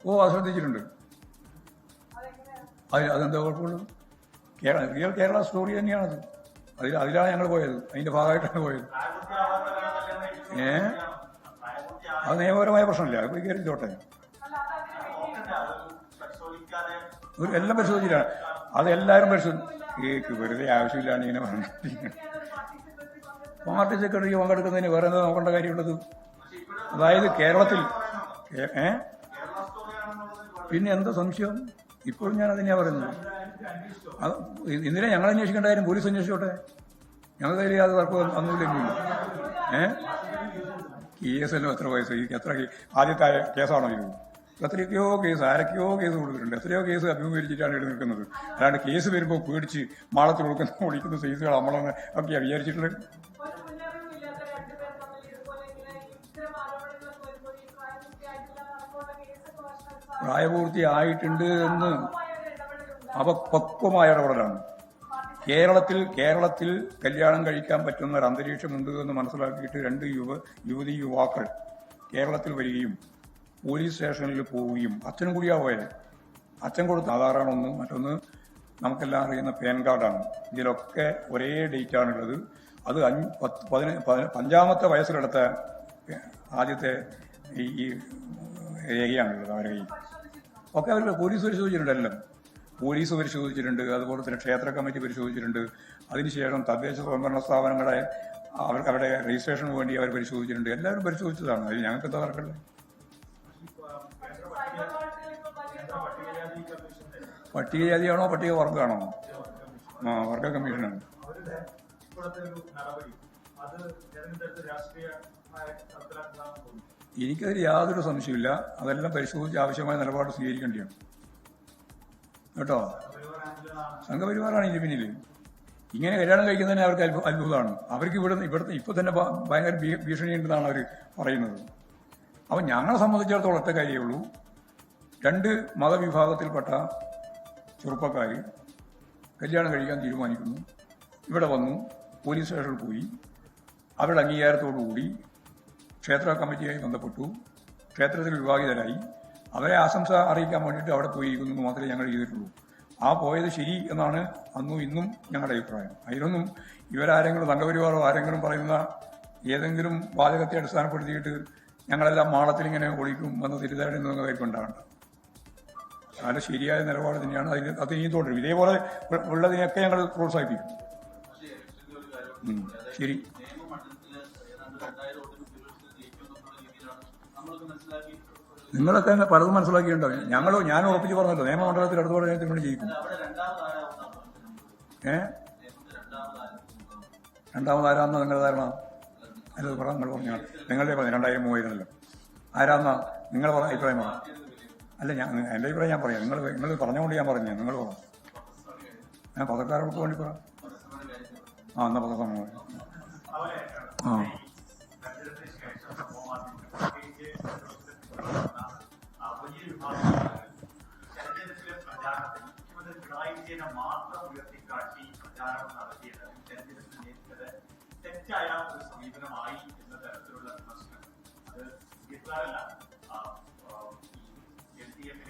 ഓ, അത് ശ്രദ്ധിച്ചിട്ടുണ്ട്. അതെന്താ കുഴപ്പമുള്ളൂ? റിയൽ കേരള സ്റ്റോറി തന്നെയാണത്. അതിലാണ് ഞങ്ങൾ പോയത്, അതിന്റെ ഭാഗമായിട്ടാണ് പോയത്. അത് നിയമപരമായ പ്രശ്നമില്ല, അത് പോയി കയറിച്ചോട്ടെ. എല്ലാം പരിശോധിച്ചിട്ടാണ്, അതെല്ലാവരും പരിശോധിച്ചു. വെറുതെ ആവശ്യമില്ലാണ്ട് ഇങ്ങനെ പറഞ്ഞു. പാർട്ടി സെക്രട്ടറിക്ക് പങ്കെടുക്കുന്നതിന് വേറെ എന്താ നോക്കേണ്ട കാര്യമുള്ളത്? അതായത് കേരളത്തിൽ പിന്നെ എന്താ സംശയം? ഇപ്പോഴും ഞാൻ അതിനെയാ പറയുന്നത്. എന്തിനാ ഞങ്ങൾ അന്വേഷിക്കേണ്ട കാര്യം? പോലീസ് അന്വേഷിച്ചോട്ടെ, ഞങ്ങൾ കയ്യിൽ അത് വർക്ക് ഒന്നുമില്ലെങ്കിൽ. കേസല്ലോ എത്ര വയസ്സ്, എത്ര ആദ്യത്തെ കേസാണോ ഇത്? എത്രയൊക്കെയോ കേസ്, ആരൊക്കെയോ കേസ് കൊടുത്തിട്ടുണ്ട്, എത്രയോ കേസ് അഭിമുഖീകരിച്ചിട്ടാണ് ഇവിടെ നിൽക്കുന്നത്. അല്ലാണ്ട് കേസ് വരുമ്പോൾ പേടിച്ച് മാളത്തിൽ വിളിക്കുന്ന സൈസുകൾ നമ്മളൊന്ന് ഒക്കെയാ വിചാരിച്ചിട്ടുള്ളത്. പ്രായപൂർത്തിയായിട്ടുണ്ട് എന്ന് പക്വമായ ഇടപെടലാണ്. കേരളത്തിൽ കല്യാണം കഴിക്കാൻ പറ്റുന്ന ഒരു അന്തരീക്ഷമുണ്ട് എന്ന് മനസ്സിലാക്കിയിട്ട് 2 യുവാക്കൾ കേരളത്തിൽ വരികയും പോലീസ് സ്റ്റേഷനിൽ പോവുകയും, അച്ഛനും കൂടിയാ പോയത്. അച്ഛൻ കൊടുത്ത ആധാറാണൊന്ന്, മറ്റൊന്ന് നമുക്കെല്ലാം അറിയുന്ന പാൻ കാർഡാണ്. ഇതിലൊക്കെ ഒരേ ഡേറ്റാണുള്ളത്. അത് 5ാമത്തെ വയസ്സിലെടുത്ത ആദ്യത്തെ ഈ രേഖയാണുള്ളത് അവരുടെ കയ്യിൽ. ഒക്കെ അവർ പോലീസ് പരിശോധിച്ചിട്ടുണ്ട്, എല്ലാം പോലീസ് പരിശോധിച്ചിട്ടുണ്ട്. അതുപോലെ തന്നെ ക്ഷേത്ര കമ്മിറ്റി പരിശോധിച്ചിട്ടുണ്ട്. അതിനുശേഷം തദ്ദേശ സ്വയംഭരണ സ്ഥാപനങ്ങളെ അവരുടെ രജിസ്ട്രേഷന് വേണ്ടി അവർ പരിശോധിച്ചിട്ടുണ്ട്. എല്ലാവരും പരിശോധിച്ചതാണ്. അതിൽ ഞങ്ങൾക്ക് എന്താ നടക്കണ്ടേ? പട്ടികജാതിയാണോ പട്ടിക വർഗമാണോ? വർഗ കമ്മീഷനാണ്. എനിക്കതിൽ യാതൊരു സംശയമില്ല. അതെല്ലാം പരിശോധിച്ച് ആവശ്യമായ നിലപാട് സ്വീകരിക്കേണ്ടിയാണ് കേട്ടോ. സംഘപരിവാറാണ് ഇതിന് പിന്നിൽ. ഇങ്ങനെ കല്യാണം കഴിക്കുന്നതിന് അവർക്ക് അത്ഭുതമാണ്. അവർക്ക് ഇവിടുത്തെ ഇപ്പൊ തന്നെ ഭയങ്കര ഭീഷണിയുണ്ടെന്നാണ് അവർ പറയുന്നത്. അപ്പം ഞങ്ങളെ സംബന്ധിച്ചിടത്തോളം ഒറ്റ കാര്യമേ ഉള്ളൂ. 2 മതവിഭാഗത്തിൽപ്പെട്ട ചെറുപ്പക്കാർ കല്യാണം കഴിക്കാൻ തീരുമാനിക്കുന്നു. ഇവിടെ വന്നു, പോലീസ് സ്റ്റേഷനിൽ പോയി, അവരുടെ അംഗീകാരത്തോടുകൂടി ക്ഷേത്ര കമ്മിറ്റിയായി ബന്ധപ്പെട്ടു, ക്ഷേത്രത്തിൽ വിവാഹിതരായി. അവരെ ആശംസ അറിയിക്കാൻ വേണ്ടിയിട്ട് അവിടെ പോയിരിക്കുന്നു മാത്രമേ ഞങ്ങൾ ചെയ്തിട്ടുള്ളൂ. ആ പോയത് ശരി എന്നാണ് അന്നും ഇന്നും ഞങ്ങളുടെ അഭിപ്രായം. അതിലൊന്നും ഇവരാരെങ്കിലും സംഘപരിവാറോ ആരെങ്കിലും പറയുന്ന ഏതെങ്കിലും വാചകത്തെ അടിസ്ഥാനപ്പെടുത്തിയിട്ട് ഞങ്ങളെല്ലാം മാളത്തിൽ ഇങ്ങനെ ഒളിക്കും എന്ന തെറ്റിദ്ധാരണ ഒന്നും കൈക്കൊണ്ടാകണ്ട. അത് ശരിയായ നിലപാട് തന്നെയാണ്. അത് ഇനിയും തുടരും. ഇതേപോലെ ഉള്ളതിനെയൊക്കെ ഞങ്ങൾ പ്രോത്സാഹിപ്പിക്കും. ശരി. നിങ്ങളൊക്കെ പലതും മനസ്സിലാക്കിയിട്ടുണ്ടാവും. ഞാൻ ഉറപ്പിച്ച് പറഞ്ഞല്ലോ, നിയമമണ്ഡലത്തിൽ അടുത്തോടെ വേണ്ടി ജയിക്കും. രണ്ടാമതാരാന്നാ നിങ്ങളുടെ ധാരണ? അല്ല, നിങ്ങൾ പറഞ്ഞാൽ നിങ്ങളുടെ 2000-3000 ആരാന്നാ നിങ്ങൾ പറഞ്ഞ അഭിപ്രായം പറയാം. അല്ല, എൻ്റെ അഭിപ്രായം ഞാൻ പറയാം. നിങ്ങൾ പറഞ്ഞുകൊണ്ട് ഞാൻ പറഞ്ഞു. നിങ്ങൾ പറഞ്ഞു. ഞാൻ പത്രക്കാർക്ക് വേണ്ടി പറയാം. എന്നാ പത്രസമ്മേളനം.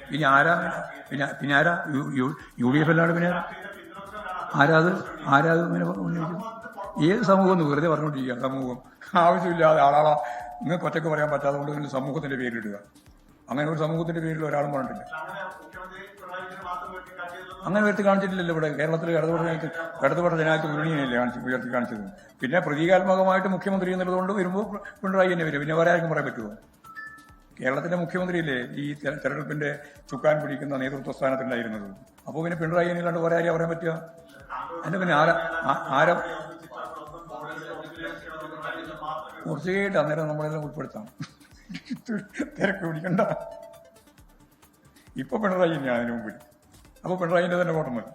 പിന്നെ ആരാ UDF അല്ലാണ്ട് പിന്നെ ആരാത് ഇങ്ങനെ ഉന്നയിക്കും? ഏത് സമൂഹം എന്ന് വെറുതെ പറഞ്ഞുകൊണ്ടിരിക്കുക. സമൂഹം ആവശ്യമില്ലാതെ ആളാളാ നിങ്ങൾക്ക് ഒറ്റയ്ക്ക് പറയാൻ പറ്റാതെ കൊണ്ട് നിങ്ങൾ സമൂഹത്തിന്റെ പേരിലിടുക. അങ്ങനെ ഒരു സമൂഹത്തിന്റെ പേരിൽ ഒരാളും പറഞ്ഞിട്ടില്ല. അങ്ങനെ ഉയർത്തി കാണിച്ചിട്ടില്ലല്ലോ ഇവിടെ കേരളത്തിൽ. ഇടതുപക്ഷ ജനാധിപത്യ മുന്നണിയല്ലേ ഉയർത്തി കാണിച്ചത്. പിന്നെ പ്രതീകാത്മകമായിട്ട് മുഖ്യമന്ത്രി എന്നുള്ളതുകൊണ്ട് വരുമ്പോൾ പിണറായി തന്നെ വരും. പിന്നെ വേറെ ആർക്കും പറയാൻ പറ്റുമോ? കേരളത്തിന്റെ മുഖ്യമന്ത്രിയല്ലേ ഈ തെരഞ്ഞെടുപ്പിന്റെ ചുക്കാൻ പിടിക്കുന്ന നേതൃത്വ സ്ഥാനത്തുണ്ടായിരുന്നത്. അപ്പോൾ പിന്നെ പിണറായി അല്ലാണ്ട് വേറെ ആരെയാ പറയാൻ പറ്റുക? അതിന്റെ പിന്നെ ആരാ കുറച്ചായിട്ട് അന്നേരം നമ്മളെല്ലാം ഉൾപ്പെടുത്താം. തിരക്ക് പിടിക്കണ്ട. ഇപ്പൊ പിണറായി തന്നെയാണ് അതിന് മുമ്പിൽ. അപ്പൊ പിണറായിന്റെ തന്നെ വോട്ടം മതി.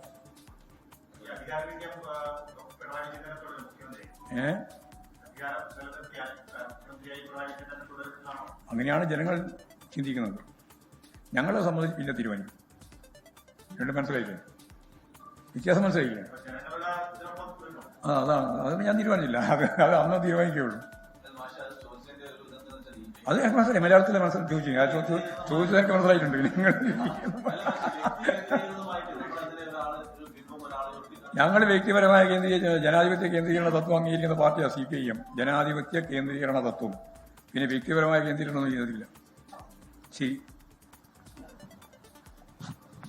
അങ്ങനെയാണ് ജനങ്ങൾ ചിന്തിക്കുന്നത്. ഞങ്ങളെ സംബന്ധിച്ച് തീരുമാനിക്കും. രണ്ടും മനസ്സിലായില്ലേ? വ്യത്യാസം മനസ്സിലായില്ലേ? അതാണ്. അതൊന്നും ഞാൻ തീരുമാനിച്ചില്ല. അത് അന്ന് തീരുമാനിക്കുകയുള്ളൂ. അത് എനിക്ക് മനസ്സിലായി, മലയാളത്തിലെ ചോദിച്ചു, ചോദിച്ചത് എനിക്ക് മനസ്സിലായിട്ടുണ്ട്. നിങ്ങൾ ഞങ്ങൾ വ്യക്തിപരമായ ജനാധിപത്യ കേന്ദ്രീകരണ തത്വം അംഗീകരിക്കുന്ന പാർട്ടിയാണ് CPIM. ജനാധിപത്യ കേന്ദ്രീകരണ തത്വം. പിന്നെ വ്യക്തിപരമായ കേന്ദ്രീകരണം ചെയ്യുന്നതില്ല. ശരി,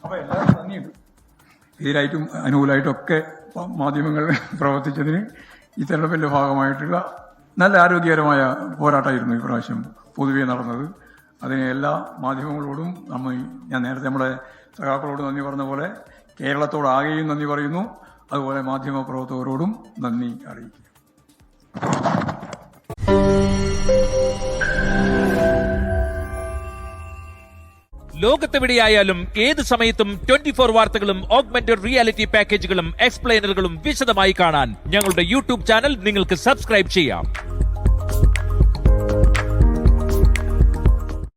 അപ്പൊ എല്ലാവരും നന്ദിയുണ്ട്. എതിരായിട്ടും അനുകൂലമായിട്ടും ഒക്കെ മാധ്യമങ്ങൾ പ്രവർത്തിച്ചതിന് ഈ തെരഞ്ഞെടുപ്പിന്റെ ഭാഗമായിട്ടുള്ള നല്ല ആരോഗ്യകരമായ പോരാട്ടമായിരുന്നു ഈ പ്രാവശ്യം പൊതുവെ നടന്നത്. അതിന് എല്ലാ മാധ്യമങ്ങളോടും ഞാൻ നേരത്തെ നമ്മുടെ സഖാക്കളോട് നന്ദി പറഞ്ഞ പോലെ കേരളത്തോടാകെയും നന്ദി പറയുന്നു. അതുപോലെ മാധ്യമ പ്രവർത്തകരോടും നന്ദി അറിയിക്കുക. ലോകത്തെവിടെയായാലും ഏത് സമയത്തും 24 വാർത്തകളും ഓഗ്മെന്റഡ് റിയാലിറ്റി പാക്കേജുകളും എക്സ്പ്ലെയിനറുകളും വിശദമായി കാണാൻ ഞങ്ങളുടെ യൂട്യൂബ് ചാനൽ നിങ്ങൾക്ക് സബ്സ്ക്രൈബ് ചെയ്യാം.